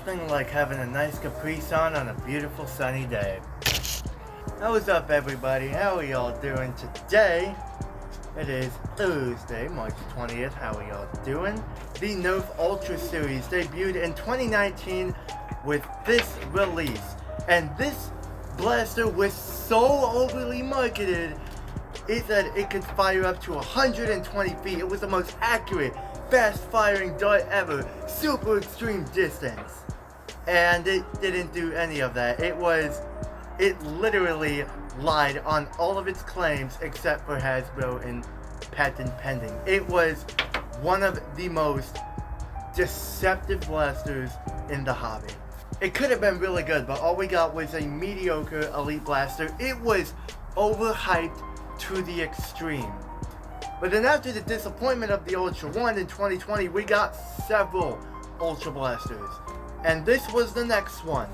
nothing like having a nice Capri Sun on a beautiful sunny day. What's up everybody? How are y'all doing today? It is Thursday, March 20th. How are y'all doing? The Nerf Ultra series debuted in 2019 with this release. And this blaster was so overly marketed, it said it could fire up to 120 feet. It was the most accurate, fast-firing dart ever. Super extreme distance. And it didn't do any of that. It literally lied on all of its claims except for Hasbro and patent pending. It was one of the most deceptive blasters in the hobby. It could have been really good, but all we got was a mediocre elite blaster. It was overhyped to the extreme. But then after the disappointment of the Ultra 1 in 2020, we got several Ultra blasters. And this was the next one.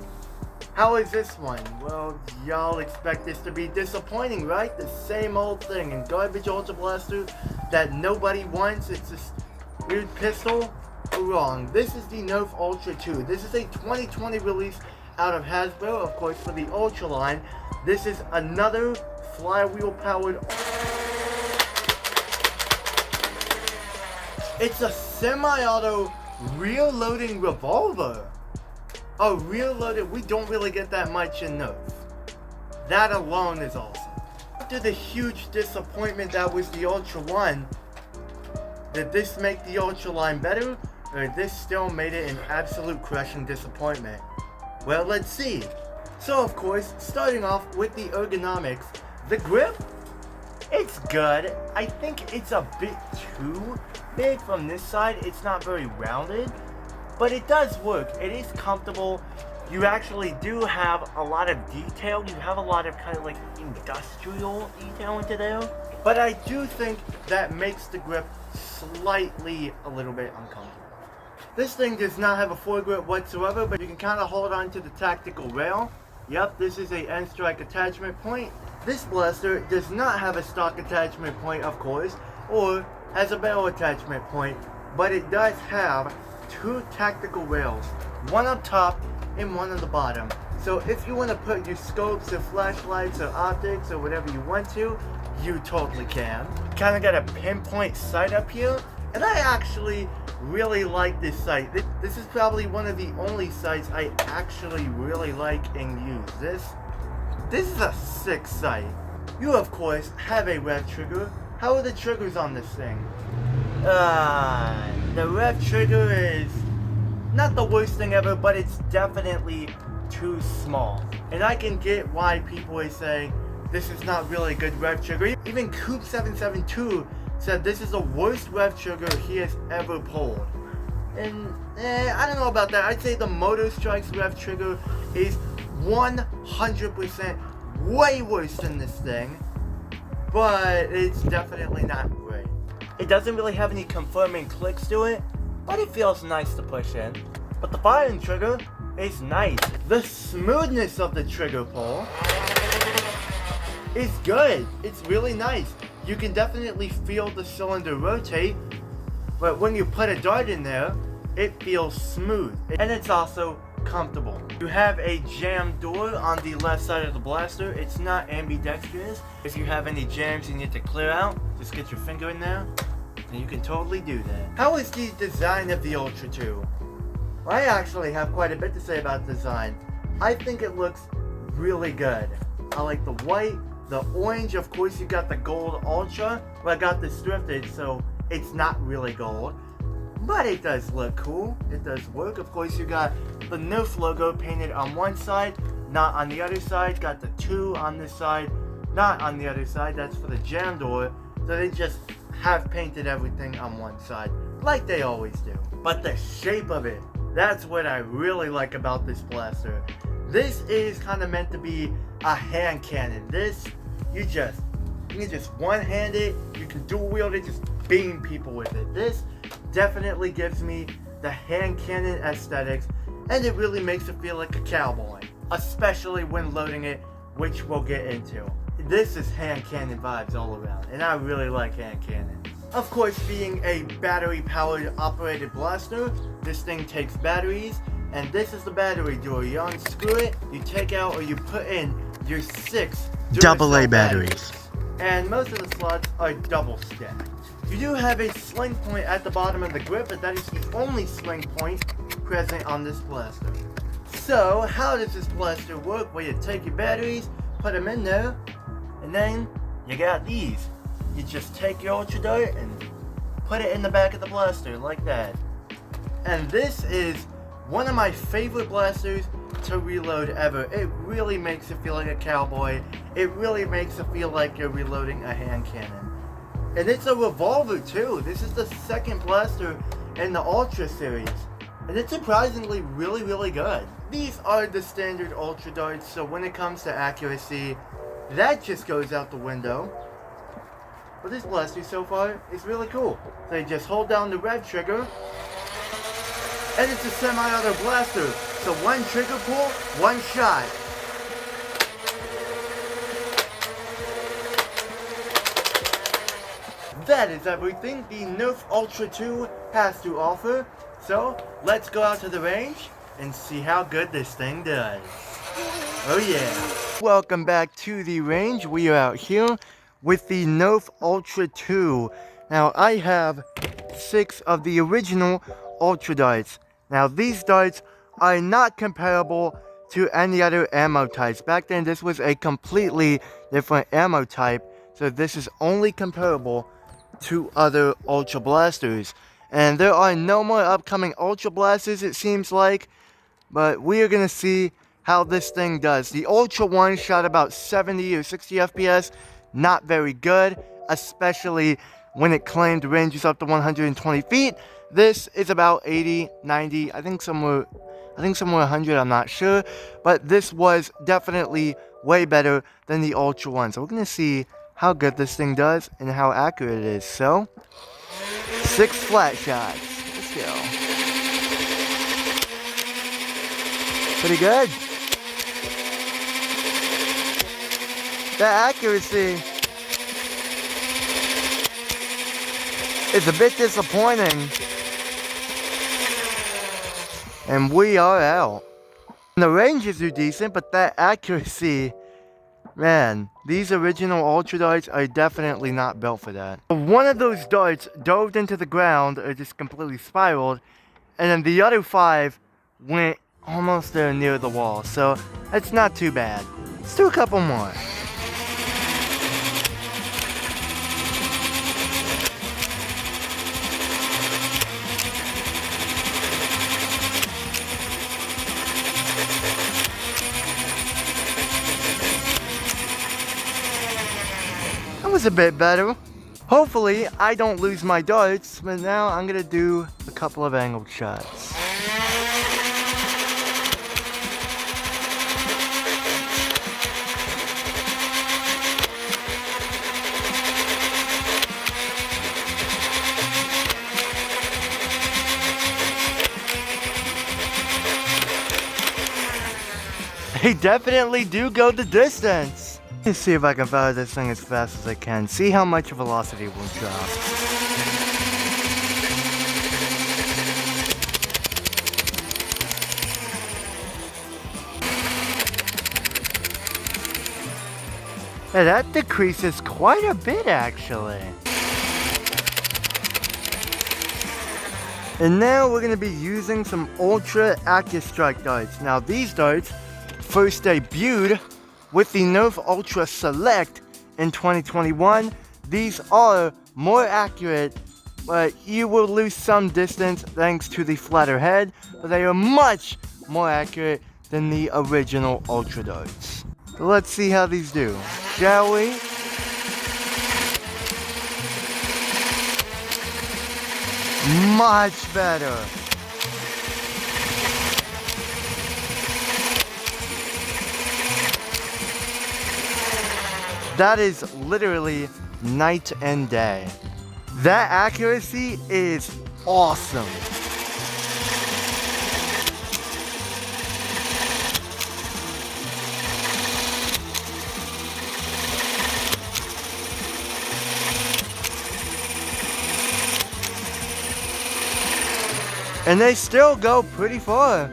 How is this one? Well, y'all expect this to be disappointing, right? The same old thing. And garbage Ultra blaster that nobody wants. It's this weird pistol. Wrong. This is the Nerf Ultra 2. This is a 2020 release out of Hasbro, of course, for the Ultra line. This is another flywheel powered. It's a semi-auto rear-loading revolver. A rear-loaded. We don't really get that much in Nerf. That alone is awesome. After the huge disappointment that was the Ultra 1, did this make the Ultra line better? Or this still made it an absolute crushing disappointment? Well, let's see. So of course, starting off with the ergonomics, the grip, it's good. I think it's a bit too big from this side. It's not very rounded, but it does work. It is comfortable. You actually do have a lot of detail. You have a lot of kind of like industrial detail into there. But I do think that makes the grip slightly a little bit uncomfortable. This thing does not have a foregrip whatsoever, but you can kind of hold on to the tactical rail. Yep, this is a end strike attachment point. This blaster does not have a stock attachment point, of course, or has a barrel attachment point, but it does have two tactical rails, one up top and one on the bottom. So if you want to put your scopes or flashlights or optics or whatever you want to, you totally can. Kind of got a pinpoint sight up here, and I actually really like this sight. This is probably one of the only sights I actually really like and use. This is a sick sight. You of course have a rev trigger. How are the triggers on this thing? The rev trigger is not the worst thing ever, but it's definitely too small. And I can get why people are saying this is not really a good rev trigger. Even Coop772 said this is the worst rev trigger he has ever pulled. And I don't know about that. I'd say the Motor Strike's rev trigger is 100% way worse than this thing, but it's definitely not great. It doesn't really have any confirming clicks to it, but it feels nice to push in. But the firing trigger is nice. The smoothness of the trigger pull is good. It's really nice. You can definitely feel the cylinder rotate, but when you put a dart in there, it feels smooth. And it's also comfortable. You have a jammed door on the left side of the blaster. It's not ambidextrous. If you have any jams you need to clear out, just get your finger in there, and you can totally do that. How is the design of the Ultra 2? Well, I actually have quite a bit to say about design. I think it looks really good. I like the white, the orange. Of course you got the gold Ultra, but I got this thrifted, so it's not really gold. But it does look cool. It does work. Of course you got the Nerf logo painted on one side, not on the other side. Got the 2 on this side, not on the other side. That's for the jam door. So they just have painted everything on one side, like they always do. But the shape of it, that's what I really like about this blaster. This is kind of meant to be a hand cannon. This, you can just one-hand it, you can dual wield it, just beam people with it. This definitely gives me the hand cannon aesthetics, and it really makes it feel like a cowboy, especially when loading it, which we'll get into. This is hand cannon vibes all around, and I really like hand cannons. Of course, being a battery-powered operated blaster, this thing takes batteries, And this is the battery door. You unscrew it, you take out or you put in your 6 AA batteries. And most of the slots are double stacked. You do have a sling point at the bottom of the grip, but that is the only sling point present on this blaster. So, how does this blaster work? Well, you take your batteries, put them in there, and then you got these. You just take your Ultra Dart and put it in the back of the blaster, like that. And this is one of my favorite blasters to reload ever. It really makes it feel like a cowboy. It really makes it feel like you're reloading a hand cannon. And it's a revolver too. This is the second blaster in the Ultra series. And it's surprisingly really good. These are the standard Ultra Darts, so when it comes to accuracy, that just goes out the window. But this blaster so far is really cool. So you just hold down the red trigger, and it's a semi-auto blaster. So one trigger pull, one shot. That is everything the Nerf Ultra 2 has to offer. So let's go out to the range and see how good this thing does. Oh yeah. Welcome back to the range. We are out here with the Nerf Ultra 2. Now I have 6 of the original Ultra Darts. Now these darts are not comparable to any other ammo types. Back then this was a completely different ammo type. So this is only comparable to other Ultra Blasters. And there are no more upcoming Ultra Blasters, it seems like. But we are going to see how this thing does. The Ultra 1 shot about 70 or 60 FPS. Not very good, especially when it claimed ranges up to 120 feet. This is about 80, 90, I think somewhere 100, I'm not sure. But this was definitely way better than the Ultra 1. So we're going to see how good this thing does and how accurate it is. So, 6 flat shots. Let's go. Pretty good. The accuracy is a bit disappointing. And we are out. The ranges are decent, but that accuracy, man, these original Ultra Darts are definitely not built for that. One of those darts dove into the ground, or just completely spiraled, and then the other 5 went almost there near the wall, so that's not too bad. Let's do a couple more. Was a bit better. Hopefully I don't lose my darts, but now I'm gonna do a couple of angled shots. They definitely do go the distance. Let's see if I can fire this thing as fast as I can. See how much velocity will drop. Yeah, that decreases quite a bit actually. And now we're going to be using some Ultra AccuStrike darts. Now these darts first debuted with the Nerf Ultra Select in 2021. These are more accurate, but you will lose some distance thanks to the flatter head, but they are much more accurate than the original Ultra Darts. So let's see how these do, shall we? Much better. That is literally night and day. That accuracy is awesome. And they still go pretty far.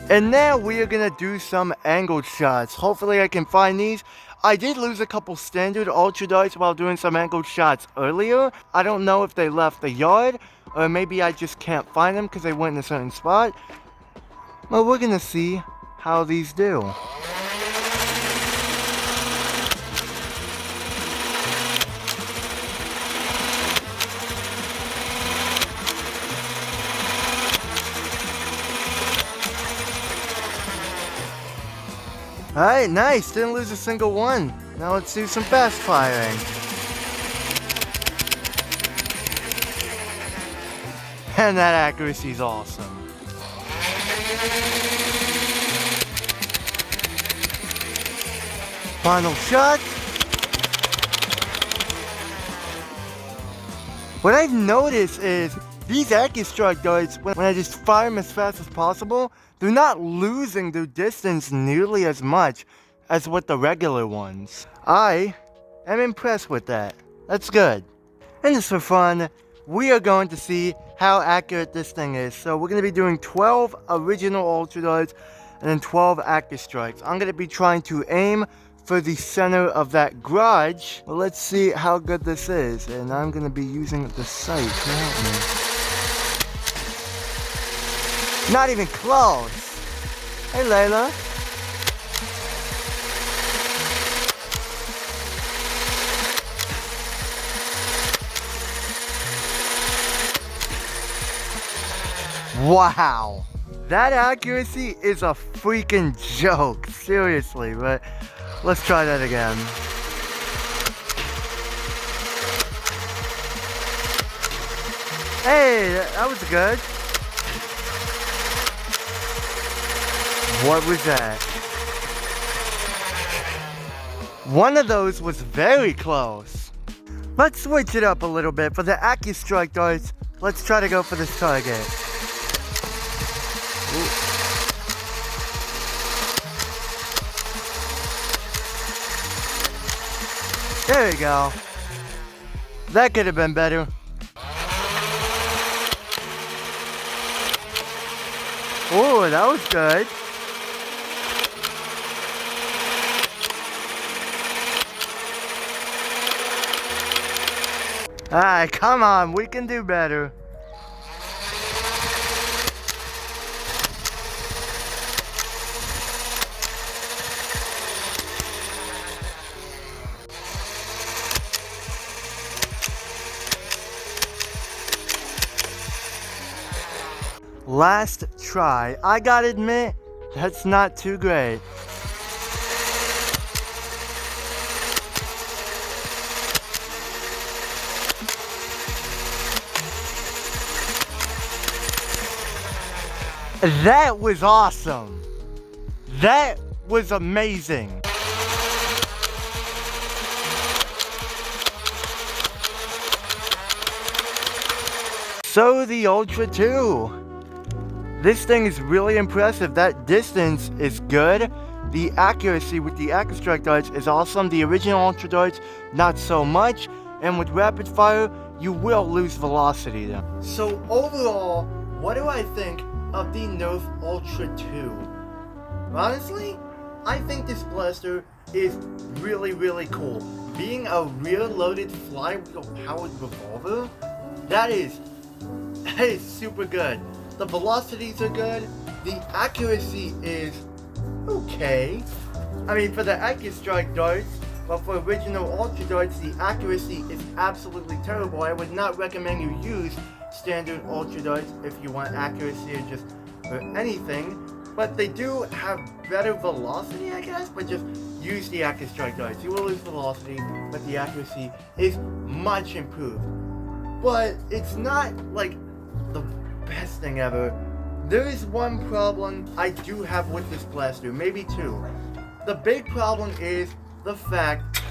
And now we are gonna do some angled shots. Hopefully I can find these. I did lose a couple standard ultra darts while doing some angled shots earlier. I don't know if they left the yard, or maybe I just can't find them because they went in a certain spot. Well, we're gonna see how these do. Alright, nice. Didn't lose a single one. Now let's do some fast firing. And that accuracy is awesome. Final shot. What I've noticed is these AccuStrike darts, when I just fire them as fast as possible, they're not losing their distance nearly as much as with the regular ones. I am impressed with that. That's good. And just for fun, we are going to see how accurate this thing is. So we're going to be doing 12 original Ultra darts and then 12 AccuStrikes. I'm going to be trying to aim for the center of that garage. Well, let's see how good this is. And I'm going to be using the sight to help me. Not even close. Hey, Layla. Wow. That accuracy is a freaking joke. Seriously, but let's try that again. Hey, that was good. What was that? One of those was very close. Let's switch it up a little bit. For the AccuStrike darts, let's try to go for this target. Ooh. There we go. That could have been better. Oh, that was good. Alright, come on, we can do better. Last try. I gotta admit, that's not too great. That was awesome. That was amazing. So the Ultra 2. This thing is really impressive. That distance is good. The accuracy with the AccuStrike darts is awesome. The original Ultra darts, not so much. And with rapid fire, you will lose velocity then. So overall, what do I think of the Nerf Ultra 2? Honestly, I think this blaster is really, really cool. Being a rear-loaded flywheel-powered revolver, that is super good. The velocities are good. The accuracy is okay. I mean, for the AccuStrike darts, but for original Ultra darts, the accuracy is absolutely terrible. I would not recommend you use standard Ultra darts if you want accuracy or just for anything. But they do have better velocity, I guess, but just use the AccuStrike darts. You will lose velocity, but the accuracy is much improved. But it's not like the best thing ever. There is one problem I do have with this blaster, maybe two. The big problem is the fact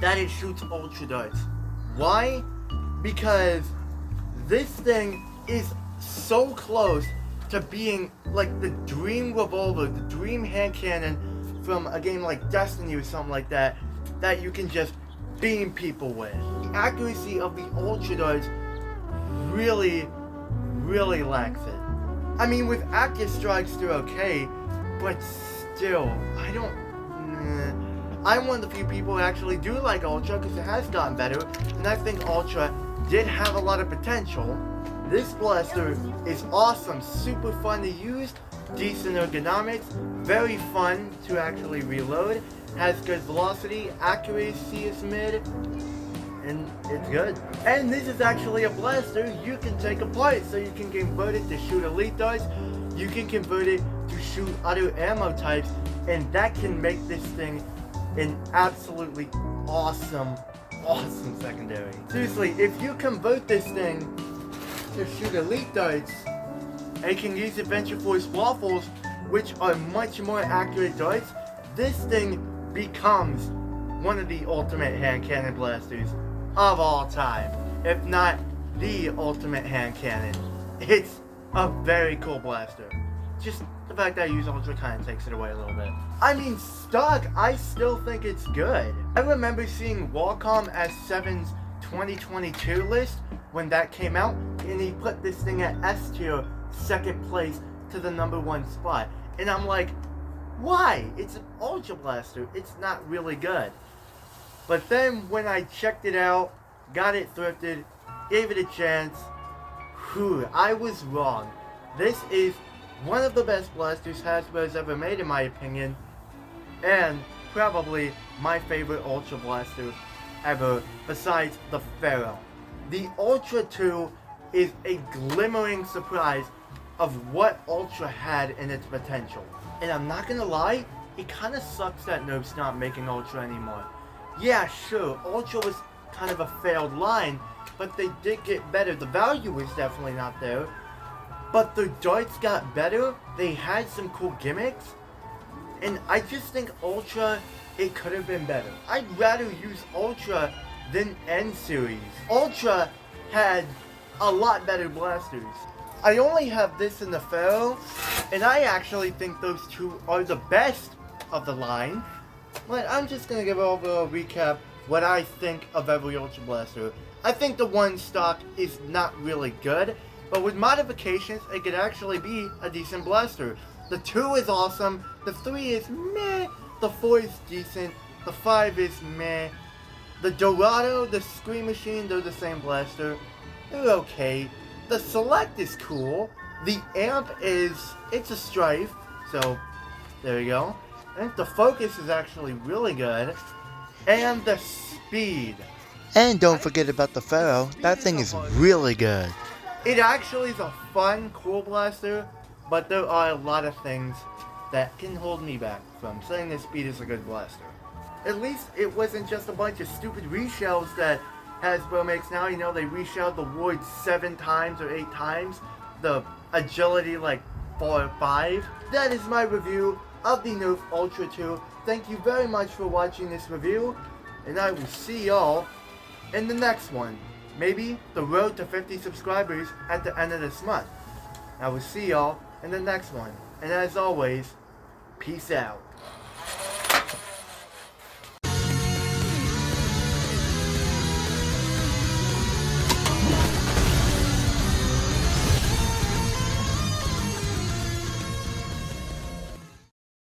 that it shoots Ultra darts. Why? Because this thing is so close to being like the dream revolver, the dream hand cannon from a game like Destiny or something like that, that you can just beam people with. The accuracy of the Ultra darts really lacks it. I mean, with active strikes, they're okay, but still, I'm one of the few people who actually do like Ultra because it has gotten better, and I think Ultra did have a lot of potential. This blaster is awesome, super fun to use, decent ergonomics, very fun to actually reload, has good velocity, accuracy is mid, and it's good. And this is actually a blaster you can take apart, so you can convert it to shoot elite darts, you can convert it to shoot other ammo types, and that can make this thing an absolutely awesome secondary. Seriously, if you convert this thing to shoot elite darts, and can use Adventure Force waffles, which are much more accurate darts, this thing becomes one of the ultimate hand cannon blasters of all time, if not the ultimate hand cannon. It's a very cool blaster. Just the fact that I use Ultra kind of takes it away a little bit. I mean, stock, I still think it's good. I remember seeing Wacom S7's 2022 list when that came out, and he put this thing at S tier, second place to the #1 spot. And I'm like, why? It's an Ultra Blaster. It's not really good. But then when I checked it out, got it thrifted, gave it a chance, I was wrong. This is one of the best blasters Hasbro's ever made, in my opinion, and probably my favorite Ultra Blaster ever, besides the Pharaoh. The Ultra 2 is a glimmering surprise of what Ultra had in its potential. And I'm not gonna lie, it kinda sucks that Nerf's not making Ultra anymore. Yeah, sure, Ultra was kind of a failed line, but they did get better. The value was definitely not there, but the darts got better, they had some cool gimmicks, and I just think Ultra, it could have been better. I'd rather use Ultra than N Series. Ultra had a lot better blasters. I only have this in the Pharaoh, and I actually think those two are the best of the line. But I'm just gonna give over a recap what I think of every Ultra Blaster. I think the one stock is not really good, but with modifications, it could actually be a decent blaster. The 2 is awesome, the 3 is meh, the 4 is decent, the 5 is meh. The Dorado, the Scream Machine, they're the same blaster. They're okay. The Select is cool. The Amp it's a Strife, so there you go. And the Focus is actually really good. And the Speed. And don't forget about the Pharaoh. That thing is really good. It actually is a fun, cool blaster, but there are a lot of things that can hold me back from saying the Speed is a good blaster. At least it wasn't just a bunch of stupid reshells that Hasbro makes now. You know, they reshelled the Ward 7 times or 8 times. The Agility like 4 or 5. That is my review of the Nerf Ultra 2. Thank you very much for watching this review, and I will see y'all in the next one. Maybe the road to 50 subscribers at the end of this month. I will see y'all in the next one. And as always, peace out.